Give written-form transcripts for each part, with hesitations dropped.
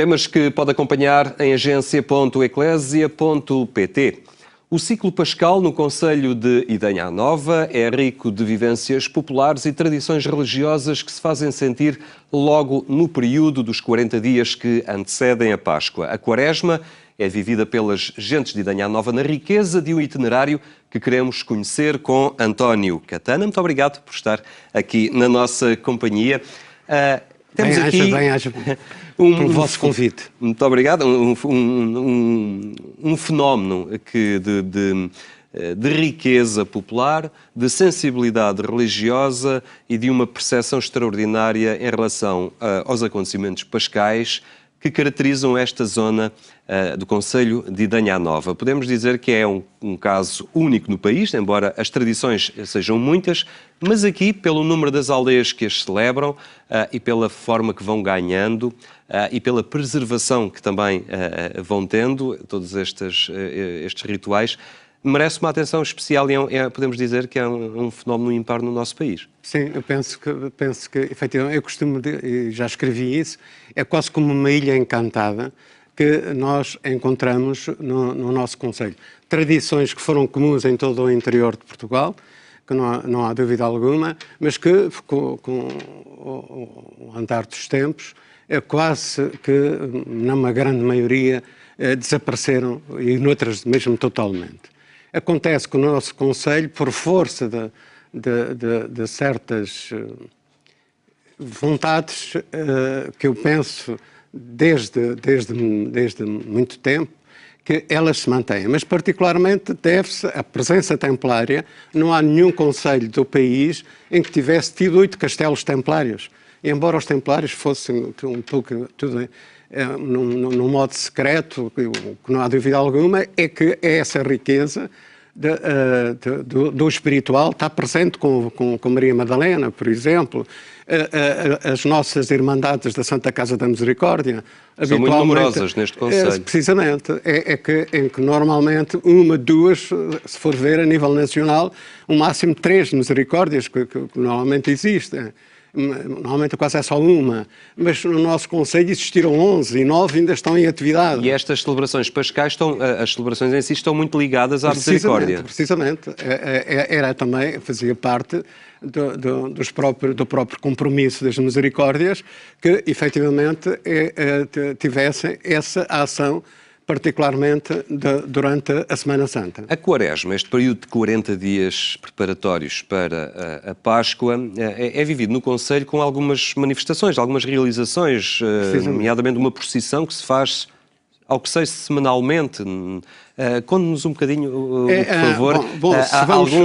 Temas que pode acompanhar em agência.eclésia.pt. O ciclo pascal no concelho de Idanha Nova é rico de vivências populares e tradições religiosas que se fazem sentir logo no período dos 40 dias que antecedem a Páscoa. A Quaresma é vivida pelas gentes de Idanha Nova na riqueza de um itinerário que queremos conhecer com António Catana. Muito obrigado por estar aqui na nossa companhia. Temos aqui pelo vosso convite. Muito obrigado. Um fenómeno de riqueza popular, de sensibilidade religiosa e de uma percepção extraordinária em relação aos acontecimentos pascais que caracterizam esta zona do concelho de Idanha Nova. Podemos dizer que é um caso único no país, embora as tradições sejam muitas, mas aqui, pelo número das aldeias que as celebram e pela forma que vão ganhando e pela preservação que também vão tendo, todos estes rituais, merece uma atenção especial e podemos dizer que é um fenómeno ímpar no nosso país. Sim, eu penso que efetivamente, eu costumo, e já escrevi isso, é quase como uma ilha encantada que nós encontramos no nosso concelho. Tradições que foram comuns em todo o interior de Portugal, que não há dúvida alguma, mas que com o andar dos tempos, quase que, numa grande maioria, desapareceram e noutras mesmo totalmente. Acontece que o nosso concelho, por força de certas vontades que eu penso desde muito tempo, que elas se mantêm. Mas particularmente deve-se à presença templária. Não há nenhum concelho do país em que tivesse tido 8 castelos templários. E embora os templários fossem um pouco tudo num modo secreto, que não há dúvida alguma, é que essa riqueza do espiritual está presente com Maria Madalena, por exemplo, as nossas Irmandades da Santa Casa da Misericórdia. São muito numerosas neste concelho. Precisamente, em que normalmente uma, duas, se for ver a nível nacional, o máximo 3 misericórdias que normalmente existem. Normalmente quase é só uma, mas no nosso concelho existiram 11 e 9 ainda estão em atividade. E estas celebrações pascais, as celebrações em si estão muito ligadas à misericórdia. Precisamente. Era também, fazia parte do próprio compromisso das misericórdias que efetivamente tivessem essa ação particularmente durante a Semana Santa. A Quaresma, este período de 40 dias preparatórios para a Páscoa, é vivido no concelho com algumas manifestações, algumas realizações, nomeadamente uma procissão que se faz, ao que sei, semanalmente. Conte-nos um bocadinho, por favor.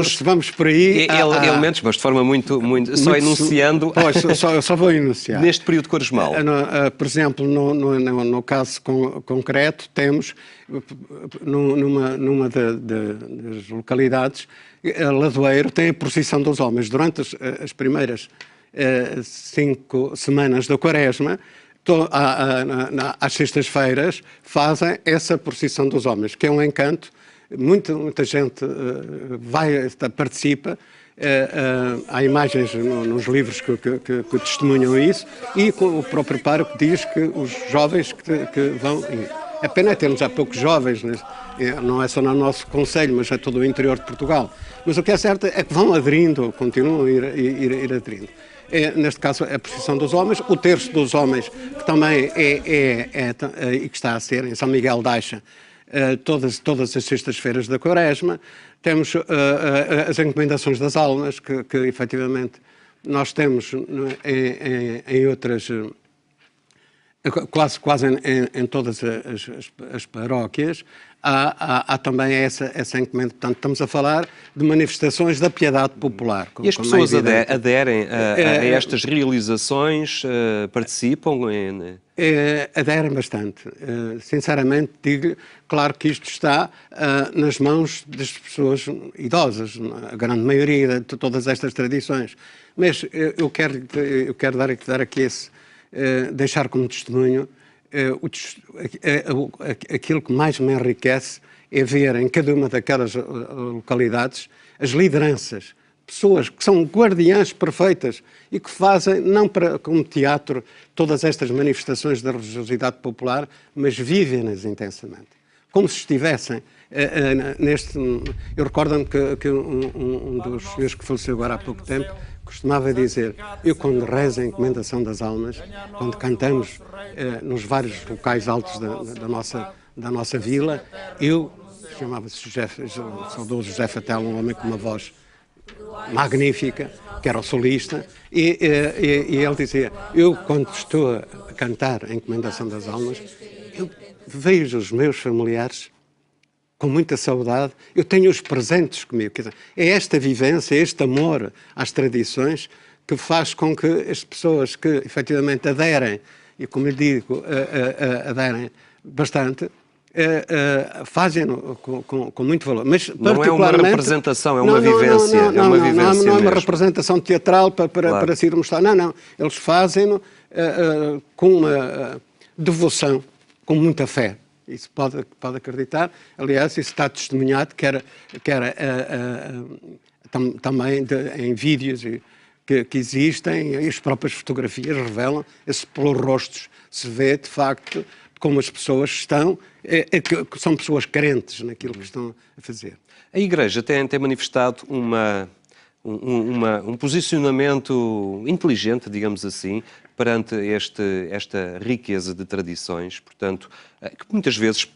Se vamos por aí... elementos, mas de forma muito só enunciando... Pois, eu só vou enunciar. Neste período quaresmal. Por exemplo, no caso concreto, temos, numa das localidades, Ladoeiro tem a procissão dos homens. Durante as primeiras 5 semanas da Quaresma, às sextas-feiras fazem essa procissão dos homens, que é um encanto. Muita gente participa. Há imagens nos livros que testemunham isso, e o próprio pároco diz que os jovens que vão... A pena é termos há poucos jovens, não é só no nosso concelho, mas é todo o interior de Portugal. Mas o que é certo é que vão aderindo, continuam a ir aderindo. Neste caso, a procissão dos homens, o terço dos homens, que também e que está a ser em São Miguel de Aixa, todas as sextas-feiras da Quaresma. Temos as encomendações das almas, que efetivamente nós temos em outras... Quase em todas as paróquias, há também essa encomenda. Portanto, estamos a falar de manifestações da piedade popular. E as pessoas aderem a estas realizações, participam? Aderem bastante. Sinceramente, digo, claro que isto está nas mãos das pessoas idosas, a grande maioria de todas estas tradições. Mas eu quero dar aqui deixar como testemunho aquilo que mais me enriquece é ver em cada uma daquelas localidades as lideranças pessoas que são guardiãs perfeitas e que fazem, não para, como teatro, todas estas manifestações da religiosidade popular, mas vivem-nas intensamente. Como se estivessem neste... Eu recordo-me que um dos senhores que faleceu agora há pouco tempo costumava dizer: eu quando rezo a encomendação das almas, quando cantamos nos vários locais altos da nossa vila, eu, chamava-se o saudoso José Fatel, um homem com uma voz magnífica, que era o solista, e ele dizia: eu quando estou a cantar a encomendação das almas, eu vejo os meus familiares com muita saudade, eu tenho os presentes comigo. Quer dizer, é esta vivência, este amor às tradições que faz com que as pessoas que efetivamente aderem, e como lhe digo, aderem bastante, fazem-no com muito valor. Mas, não é uma representação, é uma vivência. Não é uma representação teatral para se ir mostrar. Não. Eles fazem-no com uma devoção, com muita fé. Isso pode acreditar. Aliás, isso está testemunhado, que era também em vídeos que existem, e as próprias fotografias revelam, pelos rostos se vê, de facto, como as pessoas estão, que são pessoas carentes naquilo que estão a fazer. A Igreja tem manifestado um posicionamento inteligente, digamos assim, perante esta riqueza de tradições, portanto, que muitas vezes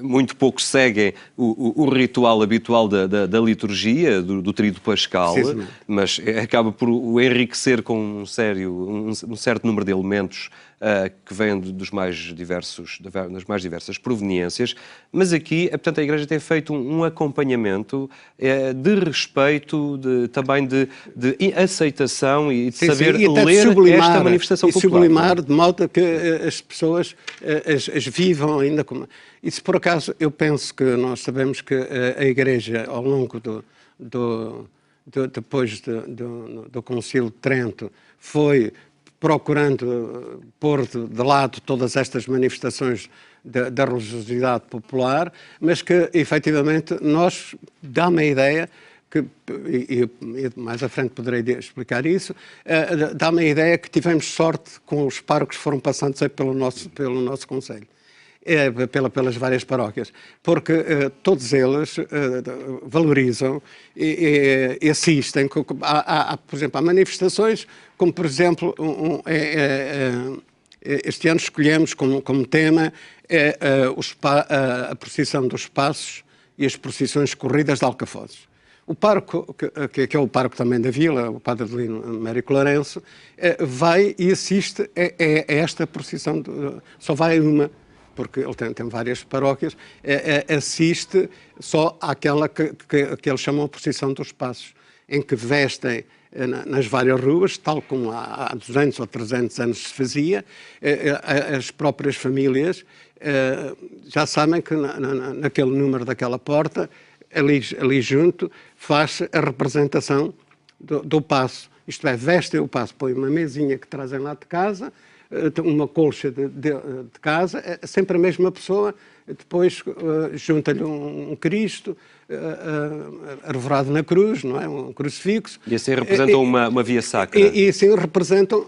muito pouco seguem o ritual habitual da liturgia, do tríduo pascal, sim, mas acaba por o enriquecer com um certo número de elementos que vêm das mais diversas proveniências, mas aqui, portanto, a Igreja tem feito um acompanhamento de respeito, também de aceitação e de saber ler esta manifestação popular. E sublimar de modo que as pessoas as vivam ainda como... E se por acaso eu penso que nós sabemos que a Igreja, ao longo depois do Concílio de Trento, foi procurando pôr de lado todas estas manifestações da religiosidade popular, mas que, efetivamente, nós dá-me a ideia que, e mais à frente poderei explicar isso, dá-me a ideia que tivemos sorte com os párocos que foram passantes pelo nosso concelho. Pelas várias paróquias, porque todos eles valorizam e assistem. Por exemplo, há manifestações, como por exemplo, este ano escolhemos como tema a procissão dos Passos e as procissões corridas de Alcafozes. O pároco, que é o pároco também da vila, o padre Adelino Mérico Lourenço, vai e assiste a esta procissão, só vai uma, porque ele tem várias paróquias, assiste só àquela que eles chamam a procissão dos Passos, em que vestem nas várias ruas, tal como há 200 ou 300 anos se fazia. As próprias famílias já sabem que naquele número daquela porta, ali junto, faz a representação do passo. Isto é, vestem o passo, põem uma mesinha que trazem lá de casa, uma colcha de casa, é sempre a mesma pessoa, depois junta-lhe um Cristo arvorado na cruz, não é? Um crucifixo. E assim representam uma via sacra. E assim representam,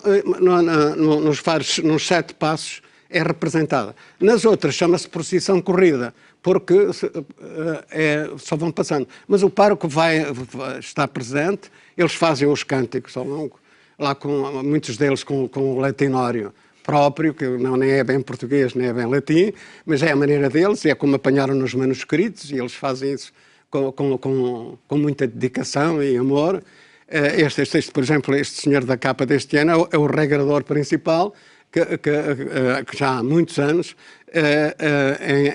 nos 7 passos é representada. Nas outras chama-se procissão corrida, porque só vão passando. Mas o pároco está presente, eles fazem os cânticos ao longo, lá com muitos deles com o latinório próprio, que nem é bem português, nem é bem latim, mas é a maneira deles, é como apanharam nos manuscritos, e eles fazem isso com muita dedicação e amor. Por exemplo, este senhor da capa deste ano é o regrador principal, que já há muitos anos,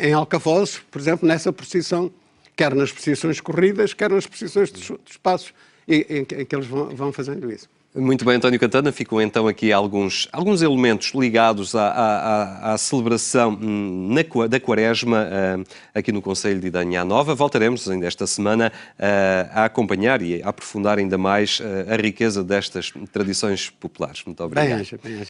em Alcafozes, por exemplo, nessa procissão, quer nas procissões corridas, quer nas procissões dos passos, em que eles vão fazendo isso. Muito bem, António Cantana. Ficam então aqui alguns elementos ligados à celebração da Quaresma aqui no Concelho de Idanha Nova. Voltaremos ainda esta semana a acompanhar e a aprofundar ainda mais a riqueza destas tradições populares. Muito obrigado. Bem,